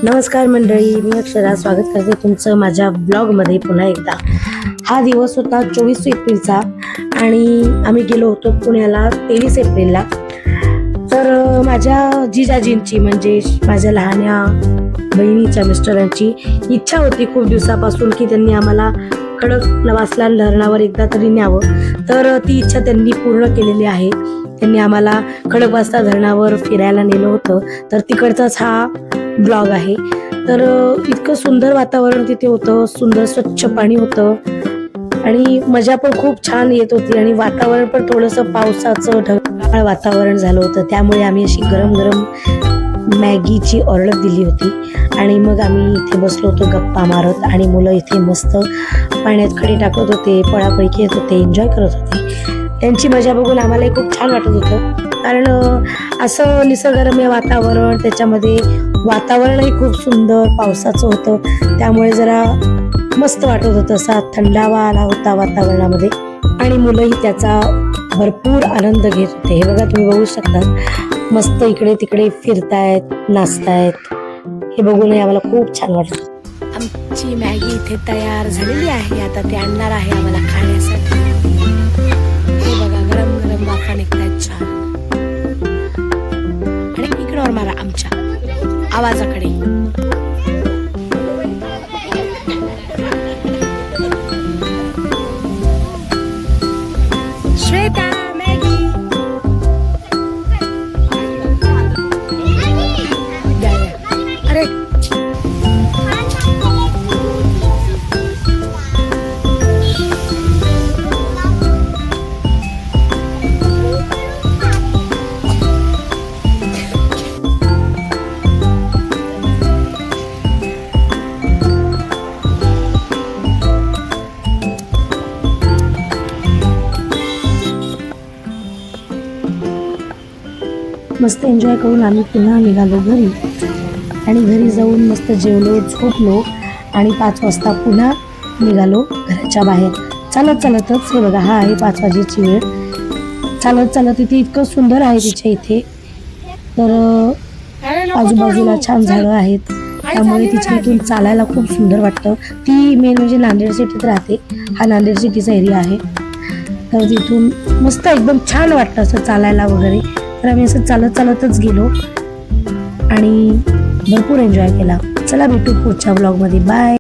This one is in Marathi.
नमस्कार मंडळी, मी अक्षरा स्वागत करते तुमचं माझ्या ब्लॉगमध्ये पुन्हा एकदा। हा दिवस होता 24 एप्रिलचा आणि आम्ही गेलो होतो पुण्याला 23 एप्रिलला। तर माझ्या जिजाजींची म्हणजे माझ्या लहान्या बहिणीच्या मिस्टरांची इच्छा होती खूप दिवसापासून की त्यांनी आम्हाला खडकवासला धरणावर एकदा तरी न्यावं। तर ती इच्छा त्यांनी पूर्ण केलेली आहे। त्यांनी आम्हाला खडकवासला धरणावर फिरायला नेलं होतं। तर तिकडचाच हा ब्लॉग आहे। तर इतकं सुंदर वातावरण तिथे होतं, सुंदर स्वच्छ पाणी होतं आणि मजा पण खूप छान येत होती आणि वातावरण पण थोडंसं पावसाचं ढगाळ वातावरण झालं होतं। त्यामुळे आम्ही अशी गरम गरम मॅगीची ऑर्डर दिली होती आणि मग आम्ही इथे बसलो होतो गप्पा मारत आणि मुलं इथे मस्त पाण्यात खडे टाकत होते, पळापळी खेळत होते, एन्जॉय करत होते। त्यांची मजा बघून आम्हालाही खूप छान वाटत होतं, कारण असं निसर्गरम्य वातावरण, त्याच्यामध्ये वातावरणही खूप सुंदर पावसाचं होतं, त्यामुळे जरा मस्त वाटत होतं। असा थंडावा आला होता वातावरणामध्ये आणि मुलंही त्याचा भरपूर आनंद घेत होते। हे बघा, तुम्ही बघू शकता मस्त इकडे तिकडे फिरतायत, नाचतायत, हे बघूनही आम्हाला खूप छान वाटतं। आमची मॅगी इथे तयार झालेली आहे, आता ते आणणार आहे आम्हाला खाण्यासाठी। हे बघा, गरम गरम वाफा निघतायत छान आणि इग्नोर मारा आमच्या आवाजाकडे। श्वेता मॅगी अरे मस्त एन्जॉय करून आम्ही पुन्हा निघालो घरी आणि घरी जाऊन मस्त जेवलो, झोपलो आणि 5 वाजता पुन्हा निघालो घराच्या बाहेर चालत चालतच। हे बघा, हा आहे 5 वाजेची वेळ। चालत चालत इथे इतकं सुंदर आहे तिच्या इथे, तर आजूबाजूला छान झाडं आहेत, त्यामुळे तिच्या इथून चालायला खूप सुंदर वाटतं। ती मेन म्हणजे नांदेड सिटीत राहते, हा नांदेड सिटीचा एरिया आहे, तर तिथून मस्त एकदम छान वाटतं असं चालायला वगैरे। तर आम्ही असं चालत चालतच गेलो आणि भरपूर एन्जॉय केला। चला भेटू पुढच्या ब्लॉगमध्ये, बाय।